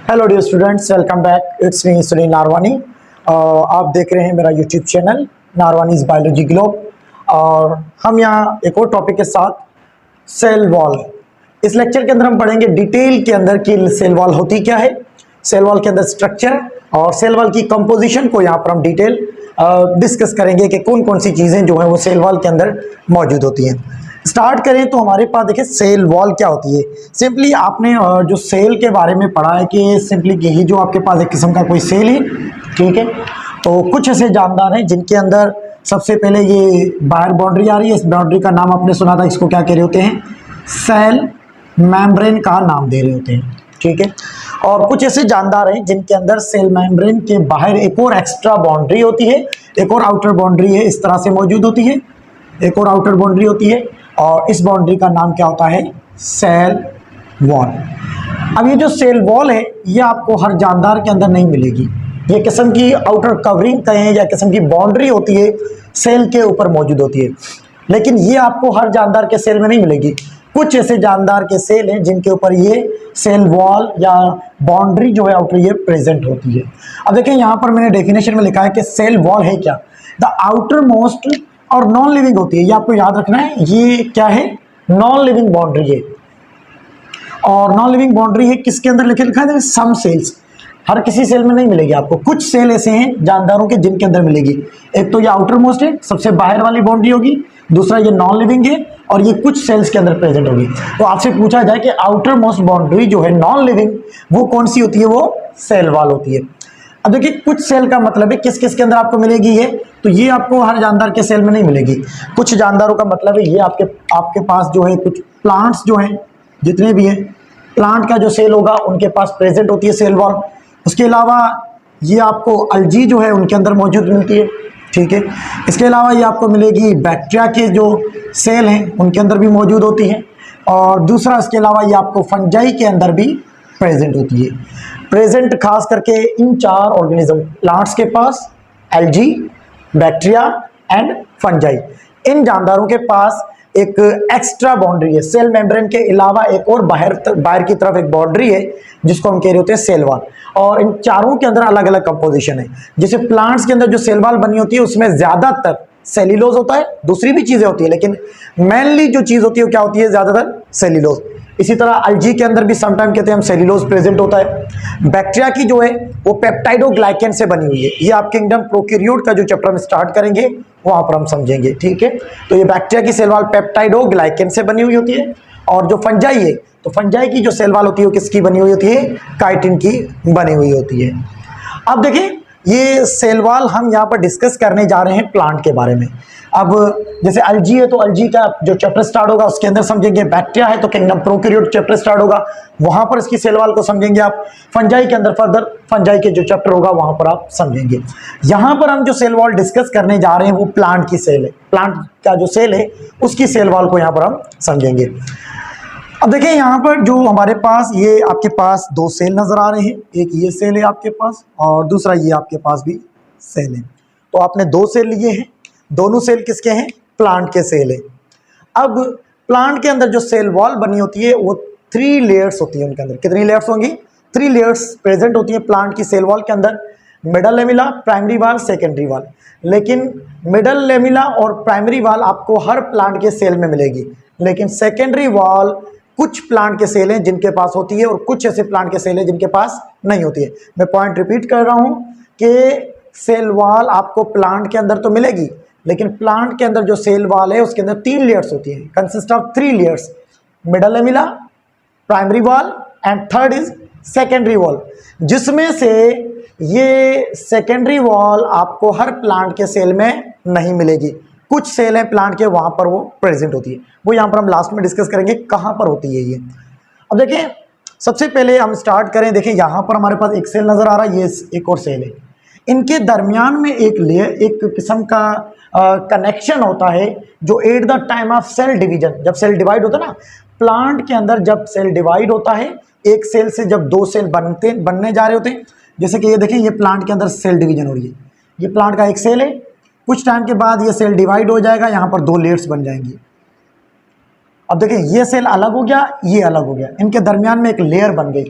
Hello dear students, welcome back. It's me Sunil Narwani. आप देख रहे हैं मेरा YouTube channel Narwani's biology globe. और हम यहाँ एक और टॉपिक के साथ सेल वॉल। इस लेक्चर के अंदर हम पढ़ेंगे डिटेल के अंदर कि सेल वॉल होती क्या है, सेल वॉल के अंदर स्ट्रक्चर और सेल वॉल की कंपोजिशन को यहाँ पर हम डिटेल डिस्कस करेंगे कि कौन कौन सी चीज़ें जो है वो सेल वॉल के अंदर मौजूद होती हैं। स्टार्ट करें तो हमारे पास देखिए सेल वॉल क्या होती है। सिंपली आपने जो सेल के बारे में पढ़ा है कि सिंपली यही जो आपके पास एक किस्म का कोई सेल है, ठीक है। तो कुछ ऐसे जानदार हैं जिनके अंदर सबसे पहले ये बाहर बाउंड्री आ रही है। इस बाउंड्री का नाम आपने सुना था, इसको क्या कह रहे होते हैं? सेल मेम्ब्रेन का नाम दे रहे होते हैं, ठीक है। और कुछ ऐसे जानदार हैं जिनके अंदर सेल मेम्ब्रेन के बाहर एक और एक्स्ट्रा बाउंड्री होती है, एक और आउटर बाउंड्री है, इस तरह से मौजूद होती है, एक और आउटर बाउंड्री होती है। और इस बाउंड्री का नाम क्या होता है? Cell wall. अब ये जो सेल वॉल है ये आपको हर जानदार के अंदर नहीं मिलेगी। ये किस्म की आउटर कवरिंग कहें या किस्म की बाउंड्री होती है, सेल के ऊपर मौजूद होती है, लेकिन ये आपको हर जानदार के सेल में नहीं मिलेगी। कुछ ऐसे जानदार के सेल हैं जिनके ऊपर ये सेल वॉल या बाउंड्री जो है आउटर ये प्रेजेंट होती है। अब देखिए यहाँ पर मैंने डेफिनेशन में लिखा है कि सेल वॉल है क्या? द आउटर मोस्ट और नॉन लिविंग होती है। ये आपको याद रखना है, ये क्या है? नॉन लिविंग बाउंड्री है। और नॉन लिविंग बाउंड्री है किसके अंदर लिखा है? सम सेल्स। हर किसी सेल में नहीं मिलेगी आपको, कुछ सेल ऐसे हैं जानदारों के जिनके अंदर मिलेगी। एक तो ये आउटर मोस्ट है, सबसे बाहर वाली बाउंड्री होगी। दूसरा ये नॉन लिविंग है और ये कुछ सेल्स के अंदर प्रेजेंट होगी। तो आपसे पूछा जाए कि आउटर मोस्ट बाउंड्री जो है नॉन लिविंग, वो कौन सी होती है? वो सेल वॉल होती है। अब देखिए कुछ सेल का मतलब है किस किस के अंदर आपको मिलेगी ये, तो ये आपको हर जानदार के सेल में नहीं मिलेगी। कुछ जानदारों का मतलब है ये आपके पास जो है कुछ प्लांट्स जो हैं, जितने भी हैं प्लांट का जो सेल होगा उनके पास प्रेजेंट होती है सेल वॉल। उसके अलावा ये आपको अलजी जो है उनके अंदर मौजूद मिलती है, ठीक है। इसके अलावा ये आपको मिलेगी बैक्टीरिया के जो सेल हैं उनके अंदर भी मौजूद होती है। और दूसरा इसके अलावा ये आपको फंजाई के अंदर भी प्रेजेंट होती है। प्रेजेंट खास करके इन चार ऑर्गेनिज्म, प्लांट्स के पास एल्गी, बैक्टीरिया एंड फंजाई, इन जानदारों के पास एक एक्स्ट्रा बाउंड्री है। सेल मेम्ब्रेन के अलावा एक और बाहर की तरफ एक बाउंड्री है जिसको हम कह रहे होते हैं सेल वॉल। और इन चारों के अंदर अलग अलग कंपोजिशन है। जैसे प्लांट्स के अंदर जो सेल वॉल बनी होती है उसमें ज्यादातर सेल्यूलोज होता है, दूसरी भी चीजें होती है, लेकिन मेनली जो चीज होती है वो क्या होती है? ज्यादातर सेल्यूलोज। इसी तरह अलजी के अंदर भी समटाइम कहते हैं हम सेल्यूलोज प्रेजेंट होता है। बैक्टीरिया की जो है वो पेप्टाइडोग्लाइकेन से बनी हुई है। ये आप किंगडम प्रोकैरियोट का जो चैप्टर हम स्टार्ट करेंगे वहां पर हम समझेंगे, ठीक है। तो ये बैक्टीरिया की सेल वॉल पेप्टाइडोग्लाइकेन से बनी हुई होती है। और जो फंजाई है, तो फंजाई की जो सेल वॉल होती है वो किसकी बनी हुई होती है? काइटिन की बनी हुई होती है। अब देखिए ये सेल वॉल हम यहाँ पर डिस्कस करने जा रहे हैं प्लांट के बारे में। अब जैसे अलजी है तो अलजी का जो चैप्टर स्टार्ट होगा उसके अंदर समझेंगे। बैक्टीरिया है तो किंगडम प्रोकैरियोट चैप्टर स्टार्ट होगा, वहां पर इसकी सेल वॉल को समझेंगे आप। फंजाई के अंदर फर्दर फंजाई के जो चैप्टर होगा वहां पर आप समझेंगे। यहां पर हम जो सेल वॉल डिस्कस करने जा रहे हैं वो प्लांट की सेल है। प्लांट का जो सेल है उसकी सेल वॉल को यहाँ पर हम समझेंगे। अब देखिए यहाँ पर जो हमारे पास ये आपके पास दो सेल नजर आ रहे हैं, एक ये सेल है आपके पास और दूसरा ये आपके पास भी सेल है। तो आपने दो सेल लिए हैं, दोनों सेल किसके हैं? प्लांट के सेल है। अब प्लांट के अंदर जो सेल वॉल बनी होती है वो 3 लेयर्स होती है। उनके अंदर कितनी लेयर्स होंगी? 3 लेयर्स प्रेजेंट होती है प्लांट की सेल वॉल के अंदर। Middle lamella, primary wall, secondary wall. लेकिन मिडल लेमिला और प्राइमरी वॉल आपको हर प्लांट के सेल में मिलेगी, लेकिन सेकेंडरी वॉल कुछ प्लांट के सेल हैं जिनके पास होती है और कुछ ऐसे प्लांट के सेल हैं जिनके पास नहीं होती है। मैं पॉइंट रिपीट कर रहा हूं कि सेल वॉल आपको प्लांट के अंदर तो मिलेगी, लेकिन प्लांट के अंदर जो सेल वॉल है उसके अंदर 3 लेयर्स होती है, consist of 3 layers. Middle lamella, primary wall and third is secondary wall, जिसमें से ये सेकेंडरी वॉल आपको हर प्लांट के सेल में नहीं मिलेगी। कुछ सेल हैं प्लांट के वहां पर वो प्रेजेंट होती है, वो यहां पर हम लास्ट में डिस्कस करेंगे कहां पर होती है ये। अब देखिए सबसे पहले हम स्टार्ट करें। देखिए यहां पर हमारे पास एक सेल नजर आ रहा है, ये एक और सेल है। इनके दरमियान में एक लेयर, एक किस्म का कनेक्शन होता है जो at the time of cell division, जब सेल डिवाइड होता है ना प्लांट के अंदर, जब सेल डिवाइड होता है एक सेल से जब 2 सेल बनने जा रहे होते हैं। जैसे कि ये देखिए ये प्लांट के अंदर सेल डिवीजन हो रही है, ये प्लांट का एक सेल है, कुछ टाइम के बाद ये सेल डिवाइड हो जाएगा, यहाँ पर 2 लेयर्स बन जाएंगी। अब देखिए ये सेल अलग हो गया, ये अलग हो गया, इनके दरमियान में एक लेयर बन गई।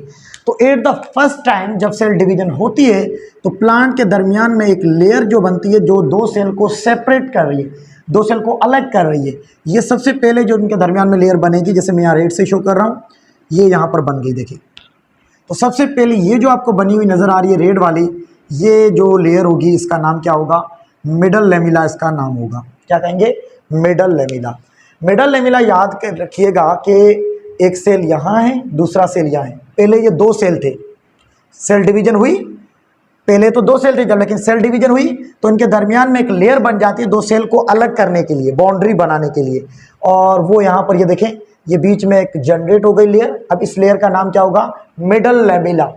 तो एट द फर्स्ट टाइम जब सेल डिवीजन होती है तो प्लांट के दरमियान में एक लेयर जो बनती है जो दो सेल को सेपरेट कर रही है, दो सेल को अलग कर रही है। ये सबसे पहले जो इनके दरमियान में लेयर बनेगी, जैसे मैं यहाँ रेड से शो कर रहा हूँ, ये यहाँ पर बन गई देखिए। तो सबसे पहले ये जो आपको बनी हुई नज़र आ रही है रेड वाली, ये जो लेयर होगी इसका नाम क्या होगा? मिडल लेमिला इसका नाम होगा। क्या कहेंगे? Middle lamella. मिडल लेमिला याद कर रखिएगा कि एक सेल यहाँ है, दूसरा सेल यहाँ है। पहले ये दो सेल थे, सेल डिवीजन हुई, पहले तो दो सेल थे जब, लेकिन सेल डिवीजन हुई तो इनके दरमियान में एक लेयर बन जाती है दो सेल को अलग करने के लिए, बाउंड्री बनाने के लिए। और वो यहाँ पर ये देखें, ये बीच में एक जनरेट हो गई लेयर। अब इस लेयर का नाम क्या होगा? Middle lamella.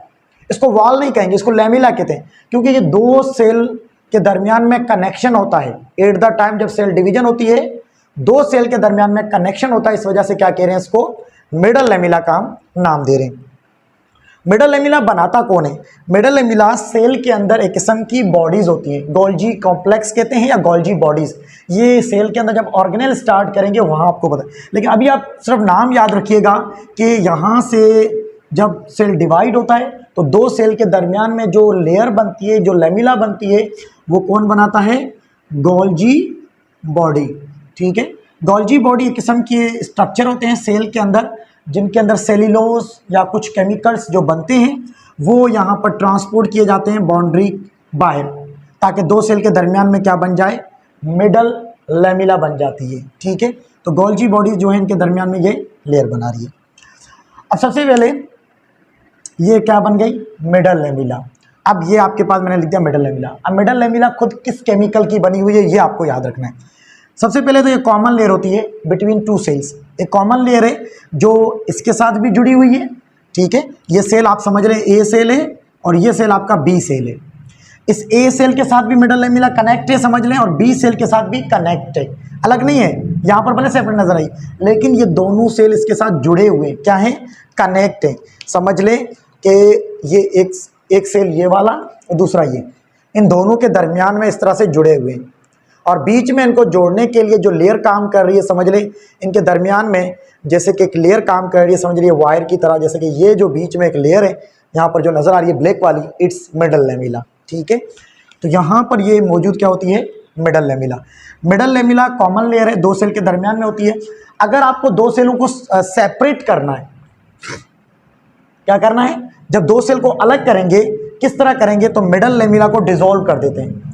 इसको वॉल नहीं कहेंगे, इसको लेमिला कहते हैं, क्योंकि ये दो सेल के दरमियान में कनेक्शन होता है। एट द टाइम जब सेल डिवीजन होती है दो सेल के दरमियान में कनेक्शन होता है, इस वजह से क्या कह रहे हैं? इसको मिडल लेमिला का नाम दे रहे हैं। मिडल लेमिला बनाता कौन है? मिडल लेमिला सेल के अंदर एक किस्म की बॉडीज होती हैं, गोल्जी कॉम्प्लेक्स कहते हैं या गोल्जी बॉडीज। ये सेल के अंदर जब ऑर्गेनेल स्टार्ट करेंगे वहाँ आपको पता, लेकिन अभी आप सिर्फ नाम याद रखिएगा कि यहाँ से जब सेल डिवाइड होता है तो दो सेल के दरमियान में जो लेयर बनती है, जो लेमिला बनती है, वो कौन बनाता है? Golgi body. ठीक है, गोल्जी बॉडी एक किस्म के स्ट्रक्चर होते हैं सेल के अंदर, जिनके अंदर सेल्यूलोज या कुछ केमिकल्स जो बनते हैं वो यहाँ पर ट्रांसपोर्ट किए जाते हैं बाउंड्री बाहर, ताकि दो सेल के दरमियान में क्या बन जाए? मिडल लेमिला बन जाती है। ठीक है, तो गोल्जी बॉडी जो है इनके दरमियान में ये लेयर बना रही है। अब सबसे पहले ये क्या बन गई? Middle lamella. अब ये आपके पास मैंने लिख दिया मिडल लेमिला। अब मिडल लेमिला खुद किस केमिकल की बनी हुई है ये आपको याद रखना है। सबसे पहले तो ये कॉमन लेयर होती है बिटवीन टू सेल्स। एक कॉमन लेयर है जो इसके साथ भी जुड़ी हुई है। ठीक है, ये सेल आप समझ रहे हैं ए सेल है और ये सेल आपका बी सेल है। इस ए सेल के साथ भी मिडल लेमिला कनेक्ट है समझ लें, और बी सेल के साथ भी कनेक्ट है, अलग नहीं है। यहाँ पर भले सेपरेट नजर आई, लेकिन ये दोनों सेल इसके साथ जुड़े हुए हैं। क्या है? कनेक्ट है। समझ लें कि ये एक सेल ये वाला और दूसरा ये, इन दोनों के दरमियान में इस तरह से जुड़े हुए हैं, और बीच में इनको जोड़ने के लिए जो लेयर काम कर रही है, समझ लें इनके दरमियान में जैसे कि एक लेयर काम कर रही है, समझ लीजिए वायर की तरह। जैसे कि ये जो बीच में एक लेयर है यहाँ पर जो नज़र आ रही है ब्लैक वाली, इट्स मिडल लेमिला। ठीक है, तो यहाँ पर ये मौजूद क्या होती है? Middle lamella. Middle lamella common layer है, दो सेल के दरमियान में होती है। अगर आपको दो सेलों को सेपरेट करना है, क्या करना है? जब दो सेल को अलग करेंगे, किस तरह करेंगे? तो मिडल लेमिला को डिसॉल्व कर देते हैं।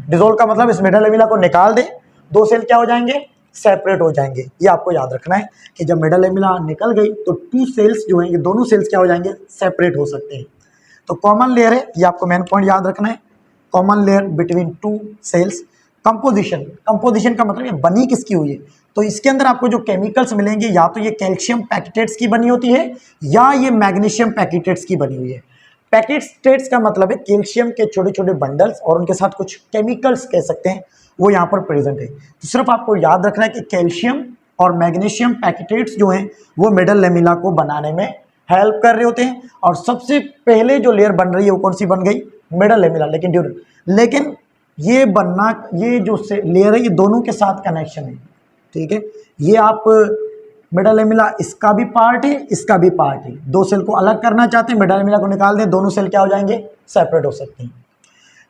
डिसॉल्व का मतलब इस मिडल लेमिला को निकाल दें, दो सेल क्या हो जाएंगे? सेपरेट हो जाएंगे। ये आपको याद रखना है कि जब मिडल लेमिला निकल गई तो टू सेल्स जो हैं, ये दोनों सेल्स क्या हो जाएंगे? सेपरेट हो सकते हैं। तो कॉमन लेयर है, ये आपको मेन पॉइंट याद रखना है, common layer between two cells. Composition, composition का मतलब ये बनी किसकी हुई है? तो इसके अंदर आपको जो केमिकल्स मिलेंगे, या तो ये कैल्शियम पैकेटेट्स की बनी होती है या ये मैग्नीशियम पैकेटेट्स की बनी हुई है। पैकेटेट्स का मतलब है कैल्शियम के छोटे छोटे बंडल्स और उनके साथ कुछ केमिकल्स कह सकते हैं, वो यहाँ पर प्रेजेंट है। तो सिर्फ आपको याद रखना है कि कैल्शियम और मैग्नीशियम पैकेटेट्स जो हैं वो मिडल लेमिला को बनाने में हेल्प कर रहे होते हैं। और सबसे पहले जो लेयर बन रही है वो कौन सी बन गई? Middle lamella. लेकिन ये बनना, ये जो लेयर है ये दोनों के साथ कनेक्शन है। ठीक है, ये आप मिडल लेमिला इसका भी पार्ट है, इसका भी पार्ट है। दो सेल को अलग करना चाहते हैं, मिडल लेमिला को निकाल दें, दोनों सेल क्या हो जाएंगे? सेपरेट हो सकते हैं।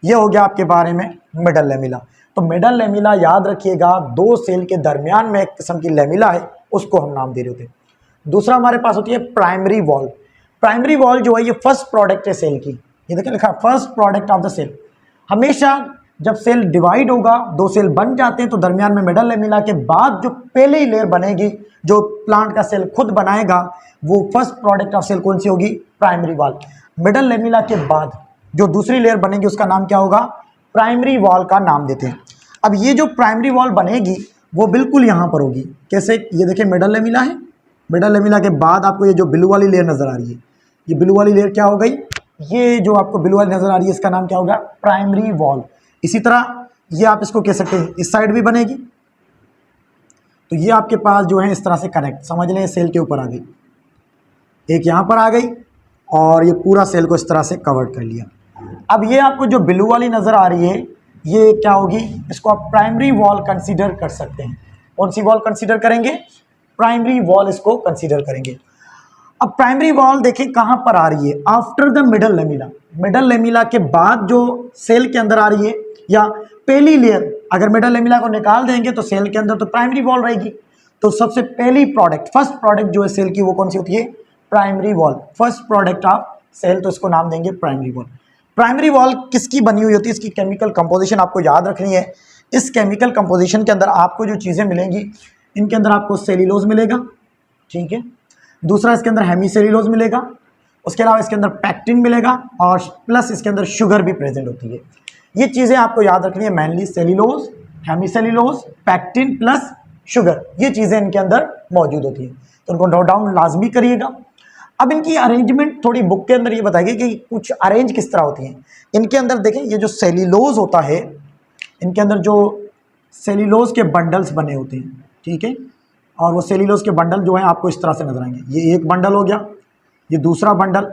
ये हो गया आपके बारे में मिडल लेमिला। तो मिडल लेमिला याद रखिएगा, दो सेल के दरमियान में एक किस्म की लेमिला है, उसको हम नाम दे रहे होते हैं। दूसरा हमारे पास होती है प्राइमरी वॉल। प्राइमरी वॉल जो है ये फर्स्ट प्रोडक्ट है सेल की। ये देखिए लिखा first product of the cell. हमेशा जब सेल डिवाइड होगा, दो सेल बन जाते हैं, तो दरमियान में मिडल लेमिला के बाद जो पहले ही लेयर बनेगी, जो प्लांट का सेल खुद बनाएगा, वो फर्स्ट प्रोडक्ट ऑफ सेल कौन सी होगी? Primary wall. मिडल लेमिला के बाद जो दूसरी लेयर बनेगी उसका नाम क्या होगा? प्राइमरी वॉल का नाम देते हैं। अब ये जो प्राइमरी वॉल बनेगी वो बिल्कुल यहाँ पर होगी। कैसे? ये देखिए मिडल लेमिला है, मिडल लेमिला के बाद आपको ये जो ब्लू वाली लेयर नजर आ रही है, ये ब्लू वाली लेयर क्या हो गई? ये जो आपको ब्लू वाली नजर आ रही है इसका नाम क्या होगा? Primary wall. इसी तरह ये आप इसको कह सकते हैं इस साइड भी बनेगी, तो ये आपके पास जो है इस तरह से कनेक्ट, समझ लें सेल के ऊपर आ गई, एक यहाँ पर आ गई और ये पूरा सेल को इस तरह से कवर कर लिया। अब ये आपको जो ब्लू वाली नज़र आ रही है ये क्या होगी? इसको आप प्राइमरी वॉल कंसीडर कर सकते हैं। कौन सी वॉल कंसीडर करेंगे? प्राइमरी वॉल इसको कंसीडर करेंगे। अब प्राइमरी वॉल देखिए कहां पर आ रही है, after the middle lamella, middle lamella के बाद जो सेल के अंदर आ रही है, या पहली लेयर, अगर मिडल लेमिला को निकाल देंगे तो सेल के अंदर तो प्राइमरी वॉल रहेगी। तो सबसे पहली प्रोडक्ट, फर्स्ट प्रोडक्ट जो है सेल की वो कौन सी होती है, primary wall, first product of cell, तो इसको नाम देंगे प्राइमरी वॉल। प्राइमरी वॉल किसकी बनी हुई होती है, इसकी केमिकल कंपोजिशन आपको याद रखनी है। इस केमिकल कंपोजिशन के अंदर आपको जो चीज़ें मिलेंगी, इनके अंदर आपको सेल्यूलोज मिलेगा, ठीक है, दूसरा इसके अंदर हेमी सेल्यूलोज मिलेगा, उसके अलावा इसके अंदर पैक्टिन मिलेगा, और प्लस इसके अंदर शुगर भी प्रेजेंट होती है। ये चीज़ें आपको याद रखनी है, mainly cellulose, hemicellulose, pectin plus sugar, ये चीज़ें इनके अंदर मौजूद होती है, तो उनको नोट डाउन लाजमी करिएगा। अब इनकी अरेंजमेंट थोड़ी बुक के अंदर ये बताएगी कि कुछ अरेंज किस तरह होती हैं। इनके अंदर देखें, ये जो सेल्यूलोज होता है, इनके अंदर जो सेल्यूलोज के बंडल्स बने होते हैं, ठीक है, और वो सेल्यूलोज के बंडल जो है आपको इस तरह से नजर आएंगे। ये एक बंडल हो गया, ये दूसरा बंडल,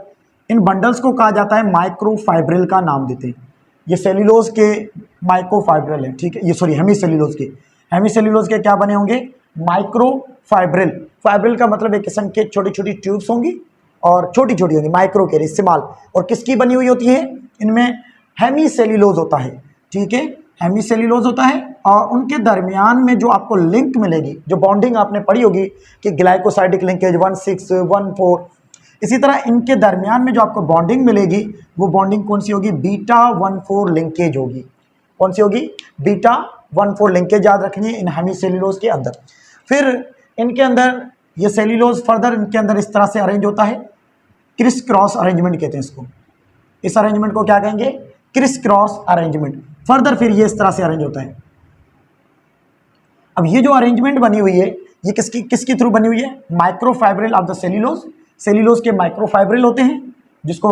इन बंडल्स को कहा जाता है माइक्रोफाइब्रिल का नाम देते हैं। ये सेल्यूलोज के माइक्रोफाइब्रिल है, ठीक है, ये सॉरी हेमी सेल्यूलोज के, हेमी सेल्यूलोज के क्या बने होंगे, माइक्रोफाइब्रिल। फाइब्रिल का मतलब एक किस्म के छोटी छोटी ट्यूब्स होंगी और छोटी छोटी होंगी, माइक्रो के इस्तेमाल, और किसकी बनी हुई होती है, इनमें हेमी सेल्यूलोज होता है, ठीक है, हेमी सेल्यूलोज होता है। और उनके दरमियान में जो आपको लिंक मिलेगी, जो बॉन्डिंग आपने पढ़ी होगी कि ग्लाइकोसाइडिक लिंकेज 1614, इसी तरह इनके दरमियान में जो आपको बॉन्डिंग मिलेगी, वो बॉन्डिंग कौन सी होगी, बीटा 14 लिंकेज होगी। कौन सी होगी, बीटा 14 लिंकेज याद रखनी है इन हेमी सेल्यूलोज के अंदर। फिर इनके अंदर ये सेल्यूलोज फर्दर इनके अंदर इस तरह से अरेंज होता है, क्रिस क्रॉस अरेंजमेंट कहते हैं इसको। इस अरेंजमेंट को क्या कहेंगे, क्रिस क्रॉस अरेंजमेंट। फर्दर फिर ये इस तरह से अरेंज होता है। अब ये जो अरेंजमेंट बनी हुई है, ये किसकी थ्रू बनी हुई है, microfibril of the cellulose. Cellulose के माइक्रोफाइब्रिल होते हैं, जिसको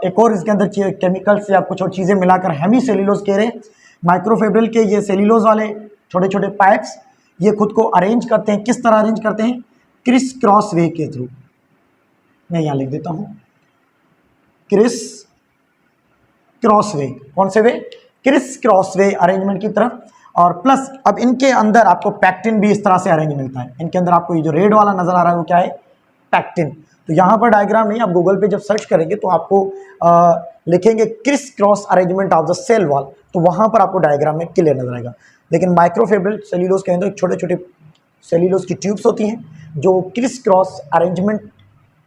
एक और इसके अंदर केमिकल्स या कुछ और चीज़ें मिलाकर हेमी सेल्यूलोज कह रहे हैं। माइक्रोफाइब्रिल के ये सेल्यूलोज वाले छोटे छोटे पाइप्स, ये खुद को अरेंज करते हैं, किस तरह अरेंज करते हैं, क्रिस क्रॉस वे के थ्रू। मैं यहाँ लिख देता हूँ, क्रिस क्रॉस वे, कौन से वे, क्रिस क्रॉस वे अरेंजमेंट की तरफ। और प्लस अब इनके अंदर आपको पैक्टिन भी इस तरह से अरेंज मिलता है। इनके अंदर आपको ये जो रेड वाला नजर आ रहा है वो क्या है, पैक्टिन। तो यहाँ पर डायग्राम नहीं, आप गूगल पे जब सर्च करेंगे तो आपको लिखेंगे crisscross arrangement of the cell wall, तो वहाँ पर आपको डायग्राम में क्लियर नजर आएगा। लेकिन माइक्रोफाइब्रिल सेल्यूलोज के अंदर छोटे छोटे सेल्यूलोज की ट्यूब्स होती हैं जो क्रिस क्रॉस अरेंजमेंट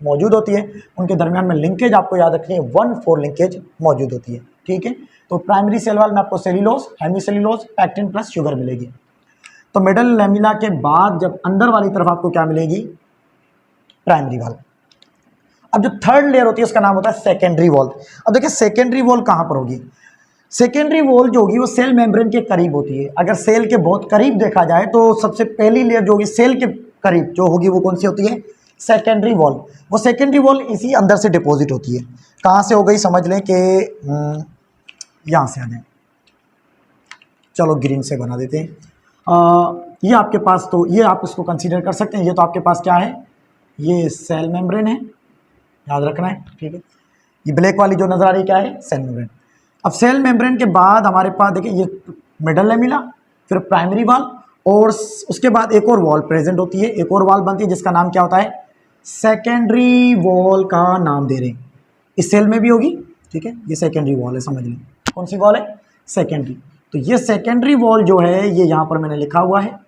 मौजूद होती है, उनके दरमियान में लिंकेज आपको याद रखनी है 1-4 लिंकेज मौजूद होती है, ठीक है। तो प्राइमरी सेल वॉल में आपको cellulose, hemicellulose, pectin plus sugar मिलेगी। तो मिडल लेमिला के बाद जब अंदर वाली तरफ आपको क्या मिलेगी, प्राइमरी वॉल। अब जो थर्ड लेयर होती है उसका नाम होता है सेकेंडरी वॉल। अब देखिए सेकेंडरी वॉल कहाँ पर होगी, सेकेंडरी वॉल जो होगी वो सेल मेम्ब्रेन के करीब होती है। अगर सेल के बहुत करीब देखा जाए तो सबसे पहली लेयर जो होगी सेल के करीब जो होगी वो कौन सी होती है, सेकेंडरी वॉल। वो सेकेंडरी वॉल इसी अंदर से डिपॉजिट होती है। कहाँ से हो गई, समझ लें कि यहाँ से आ जाए, चलो ग्रीन से बना देते हैं। ये आपके पास, तो ये आप इसको कंसीडर कर सकते हैं, ये तो आपके पास क्या है, ये सेल मेम्ब्रेन है, याद रखना है, ठीक है। ये ब्लैक वाली जो नजर आ रही क्या है, सेल मेम्ब्रेन। अब सेल मेम्ब्रेन के बाद हमारे पास देखिए ये मिडल लेमिला, फिर प्राइमरी वॉल, और उसके बाद एक और वॉल प्रेजेंट होती है, एक और वॉल बनती है जिसका नाम क्या होता है, सेकेंडरी वॉल का नाम दे रहे हैं। इस सेल में भी होगी, ठीक है, ये सेकेंडरी वॉल है, समझ लें कौन सी वॉल है, सेकेंडरी। तो ये सेकेंडरी वॉल जो है ये यहाँ पर मैंने लिखा हुआ है।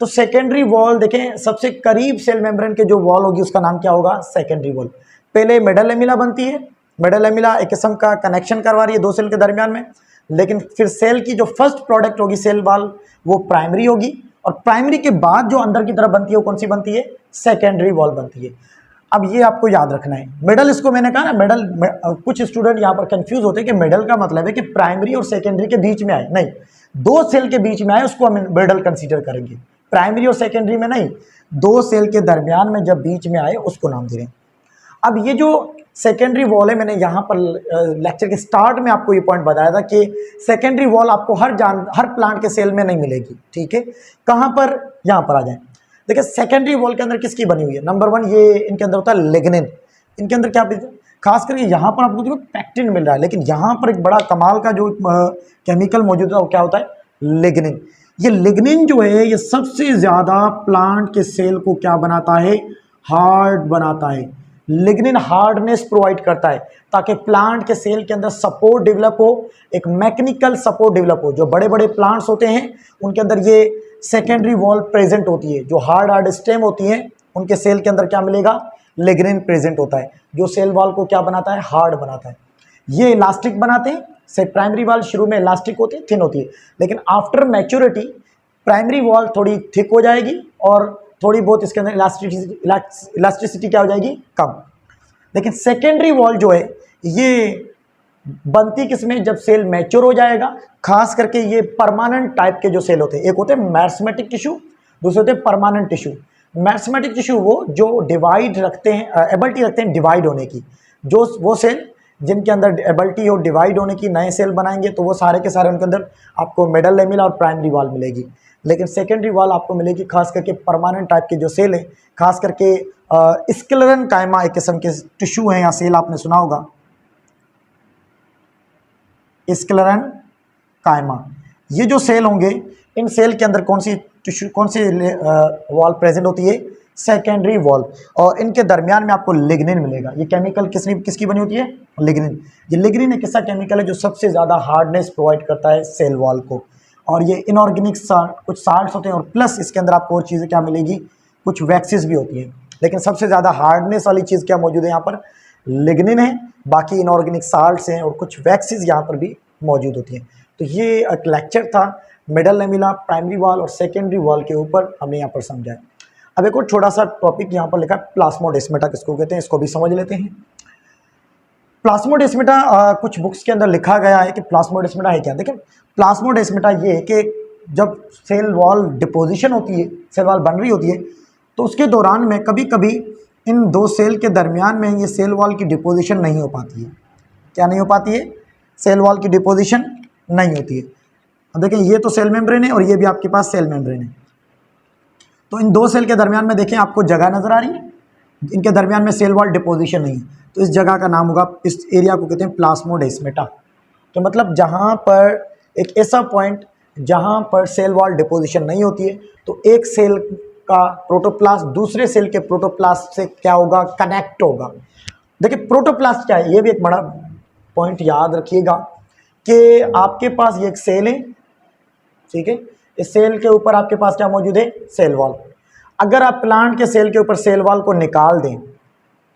तो सेकेंडरी वॉल देखें, सबसे करीब सेल मेम्ब्रेन के जो वॉल होगी उसका नाम क्या होगा, सेकेंडरी वॉल। पहले मिडल लेमिला बनती है, मिडल लेमिला एक किस्म का कनेक्शन करवा रही है दो सेल के दरमियान में, लेकिन फिर सेल की जो फर्स्ट प्रोडक्ट होगी सेल वॉल वो प्राइमरी होगी, और प्राइमरी के बाद जो अंदर की तरफ बनती है वो कौन सी बनती है, सेकेंडरी वॉल बनती है। अब ये आपको याद रखना है, मिडल, इसको मैंने कहा ना मिडल, कुछ स्टूडेंट यहाँ पर कंफ्यूज होते हैं कि मिडल का मतलब है कि प्राइमरी और सेकेंडरी के बीच में आए, नहीं, दो सेल के बीच में आए उसको हम मिडल कंसीडर करेंगे, प्राइमरी और सेकेंडरी में नहीं, दो सेल के दरमियान में जब बीच में आए उसको नाम दे रहे हैं। अब ये जो सेकेंडरी वॉल है, मैंने यहाँ पर लेक्चर के स्टार्ट में आपको ये पॉइंट बताया था कि सेकेंडरी वॉल आपको हर प्लांट के सेल में नहीं मिलेगी, ठीक है। कहाँ पर, यहाँ पर आ जाए, देखिए सेकेंडरी वॉल के अंदर किसकी बनी हुई है, नंबर 1 ये इनके अंदर होता है लिग्निन। इनके अंदर क्या, खास करके यहाँ पर आपको देखो पैक्टिन मिल रहा है, लेकिन यहाँ पर एक बड़ा कमाल का जो केमिकल मौजूद है वो क्या होता है, लिग्निन। ये लिग्निन जो है ये सबसे ज़्यादा प्लांट के सेल को क्या बनाता है, हार्ड बनाता है। लिग्निन हार्डनेस प्रोवाइड करता है ताकि प्लांट के सेल के अंदर सपोर्ट डेवलप हो, एक मैकेनिकल सपोर्ट डेवलप हो। जो बड़े बड़े प्लांट्स होते हैं उनके अंदर ये सेकेंडरी वॉल प्रेजेंट होती है, जो हार्ड स्टेम होती हैं उनके सेल के अंदर क्या मिलेगा, लिग्निन प्रेजेंट होता है, जो सेल वॉल को क्या बनाता है, हार्ड बनाता है। ये इलास्टिक बनाते हैं। से प्राइमरी वॉल शुरू में इलास्टिक होती है, थिन होती है, लेकिन आफ्टर मैच्योरिटी प्राइमरी वॉल थोड़ी थिक हो जाएगी और थोड़ी बहुत इसके अंदर इलास्टिसिटी क्या हो जाएगी, कम। लेकिन सेकेंडरी वॉल जो है ये बनती किसमें, जब सेल मैच्योर हो जाएगा। खास करके ये परमानेंट टाइप के जो सेल होते हैं, एक होते हैं मैरिस्मेटिक टिश्यू, दूसरे होते हैं परमानेंट टिश्यू। मैरिस्मेटिक टिश्यू वो जो डिवाइड रखते हैं, एबिलिटी रखते हैं डिवाइड होने की। जो वो सेल जिनके अंदर एबिलिटी हो डिवाइड होने की, नए सेल बनाएंगे तो वो सारे के सारे उनके अंदर आपको मिडल लेमिला और प्राइमरी वॉल मिलेगी। लेकिन सेकेंडरी वॉल आपको मिलेगी खास करके परमानेंट टाइप के जो सेल है, खास करके स्क्लेरन कायमा एक किस्म के टिश्यू है या सेल, आपने सुना होगा स्क्लेरन कायमा। ये जो सेल होंगे, इन सेल के अंदर कौन सी टिश्यू, कौन सी वॉल प्रेजेंट होती है, सेकेंडरी वॉल, और इनके दरमियान में आपको लिग्निन मिलेगा। ये केमिकल किसकी बनी होती है, लिग्निन। ये लिग्निन एक ऐसा केमिकल है जो सबसे ज़्यादा हार्डनेस प्रोवाइड करता है सेल वॉल को, और ये इनऑर्गेनिक कुछ साल्ट्स होते हैं, और प्लस इसके अंदर आपको और चीज़ें क्या मिलेगी, कुछ वैक्सीज भी होती हैं। लेकिन सबसे ज़्यादा हार्डनेस वाली चीज़ क्या मौजूद है यहाँ पर, लिग्निन है। बाकी इनऑर्गेनिक साल्ट्स हैं और कुछ वैक्सीज यहाँ पर भी मौजूद होती हैं। तो ये एक लेक्चर था मिडल लेमिला, प्राइमरी वॉल और सेकेंडरी वॉल के ऊपर हमने यहाँ पर समझा है। अब एक और छोटा सा टॉपिक यहाँ पर लिखा है, प्लाज्मोडेस्माटा किसको कहते हैं, इसको भी समझ लेते हैं। प्लाज्मोडेस्माटा कुछ बुक्स के अंदर लिखा गया है कि प्लाज्मोडेस्माटा है क्या। देखिए प्लाज्मोडेस्माटा ये है कि जब सेल वॉल डिपोजिशन होती है, सेल वॉल बन रही होती है, तो उसके दौरान में कभी कभी इन दो सेल के दरमियान में ये सेल वॉल की डिपोजिशन नहीं हो पाती है। क्या नहीं हो पाती है, सेल वॉल की डिपोजिशन नहीं होती है। अब देखें ये तो सेल मेम्ब्रेन है और ये भी आपके पास सेल मेम्ब्रेन है। तो इन दो सेल के दरमियान में देखें आपको जगह नज़र आ रही है, इनके दरमियान में सेल वॉल डिपोजिशन नहीं है, तो इस जगह का नाम होगा, इस एरिया को कहते हैं प्लाज्मोडेस्माटा। तो मतलब जहाँ पर एक ऐसा पॉइंट जहाँ पर सेल वॉल डिपोजिशन नहीं होती है, तो एक सेल का प्रोटोप्लास्ट दूसरे सेल के प्रोटोप्लास्ट से क्या होगा, कनेक्ट होगा। देखिए प्रोटोप्लास्ट क्या है, ये भी एक बड़ा पॉइंट याद रखिएगा कि आपके पास ये एक सेल है, ठीक है, इस सेल के ऊपर आपके पास क्या मौजूद है, सेल वॉल। अगर आप प्लांट के सेल के ऊपर सेल वॉल को निकाल दें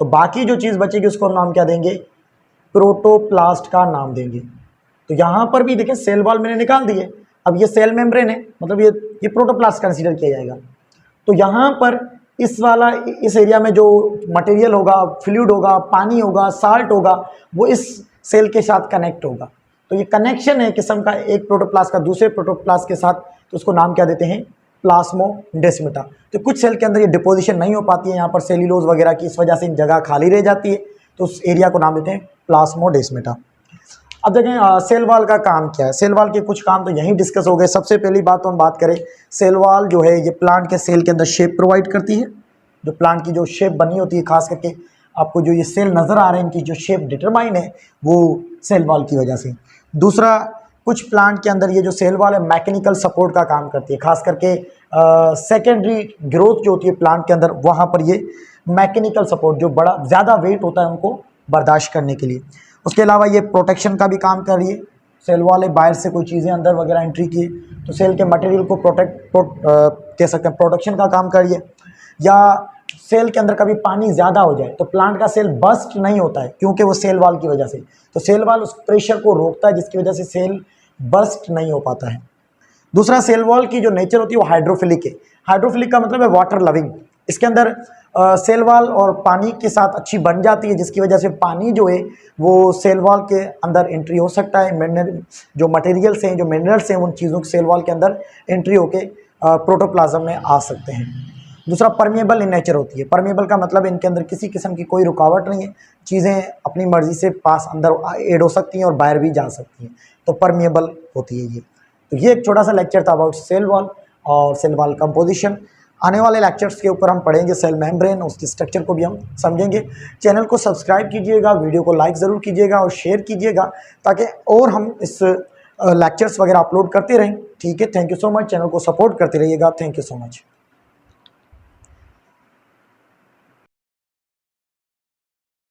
तो बाकी जो चीज़ बचेगी उसको हम नाम क्या देंगे, प्रोटोप्लास्ट का नाम देंगे। तो यहाँ पर भी देखें सेल वॉल मैंने निकाल दिए, अब ये सेल मेम्ब्रेन है, मतलब ये प्रोटोप्लास्ट कंसीडर किया जाएगा। तो यहाँ पर इस एरिया में जो मटेरियल होगा, फ्लूइड होगा, पानी होगा, साल्ट होगा, वो इस सेल के साथ कनेक्ट होगा। तो ये कनेक्शन है किस्म का एक प्रोटोप्लास्ट का दूसरे प्रोटोप्लास्ट के साथ, तो उसको नाम क्या देते हैं, प्लाज्मोडेस्माटा। तो कुछ सेल के अंदर ये डिपोजिशन नहीं हो पाती है, यहाँ पर सेल्यूलोज वगैरह की इस वजह से इन जगह खाली रह जाती है, तो उस एरिया को नाम देते हैं प्लाज्मोडेस्माटा। अब देखें सेल वॉल का काम क्या है। सेल वॉल के कुछ काम तो यहीं डिस्कस हो गए। सबसे पहली बात तो हम बात करें, सेल वॉल जो है ये प्लांट के सेल के अंदर शेप प्रोवाइड करती है। जो प्लांट की जो शेप बनी होती है, खास करके आपको जो ये सेल नज़र आ रहे हैं इनकी जो शेप डिटरमाइन है वो सेल वॉल की वजह से। दूसरा, कुछ प्लांट के अंदर ये जो सेल वॉल है मैकेनिकल सपोर्ट का काम करती है, खास करके सेकेंडरी ग्रोथ जो होती है प्लांट के अंदर, वहाँ पर ये मैकेनिकल सपोर्ट, जो बड़ा ज़्यादा वेट होता है उनको बर्दाश्त करने के लिए। उसके अलावा ये प्रोटेक्शन का भी काम कर रही है। सेल वॉल है, बाहर से कोई चीज़ें अंदर वगैरह एंट्री की तो सेल के मटेरियल को कह सकते हैं प्रोटेक्शन का काम कर रही है। या सेल के अंदर कभी पानी ज़्यादा हो जाए तो प्लांट का सेल बस्ट नहीं होता है, क्योंकि वो सेल वॉल की वजह से, तो सेल वॉल उस प्रेशर को रोकता है जिसकी वजह से सेल बस्ट नहीं हो पाता है। दूसरा, सेल वॉल की जो नेचर होती है वो हाइड्रोफिलिक है। हाइड्रोफिलिक का मतलब है वाटर लविंग। इसके अंदर सेल वॉल और पानी के साथ अच्छी बन जाती है, जिसकी वजह से पानी जो है वो सेल वॉल के अंदर एंट्री हो सकता है। जो मटेरियल्स हैं, जो मिनरल्स हैं, उन चीज़ों के सेल वॉल के अंदर एंट्री होके प्रोटोप्लाज्म में आ सकते हैं। दूसरा, परमेबल इन नेचर होती है। परमेबल का मतलब इनके अंदर किसी किस्म की कोई रुकावट नहीं है, चीज़ें अपनी मर्ज़ी से पास अंदर ऐड हो सकती हैं और बाहर भी जा सकती हैं, तो परमेबल होती है ये। तो ये एक छोटा सा लेक्चर था अबाउट सेल वॉल और सेल वॉल कंपोजिशन। आने वाले लेक्चर्स के ऊपर हम पढ़ेंगे सेल मेम्ब्रेन, उसके स्ट्रक्चर को भी हम समझेंगे। चैनल को सब्सक्राइब कीजिएगा, वीडियो को लाइक ज़रूर कीजिएगा और शेयर कीजिएगा, ताकि और हम इस लेक्चर्स वगैरह अपलोड करते रहें। ठीक है, thank you so much. Channel को सपोर्ट करते रहिएगा। Thank you so much.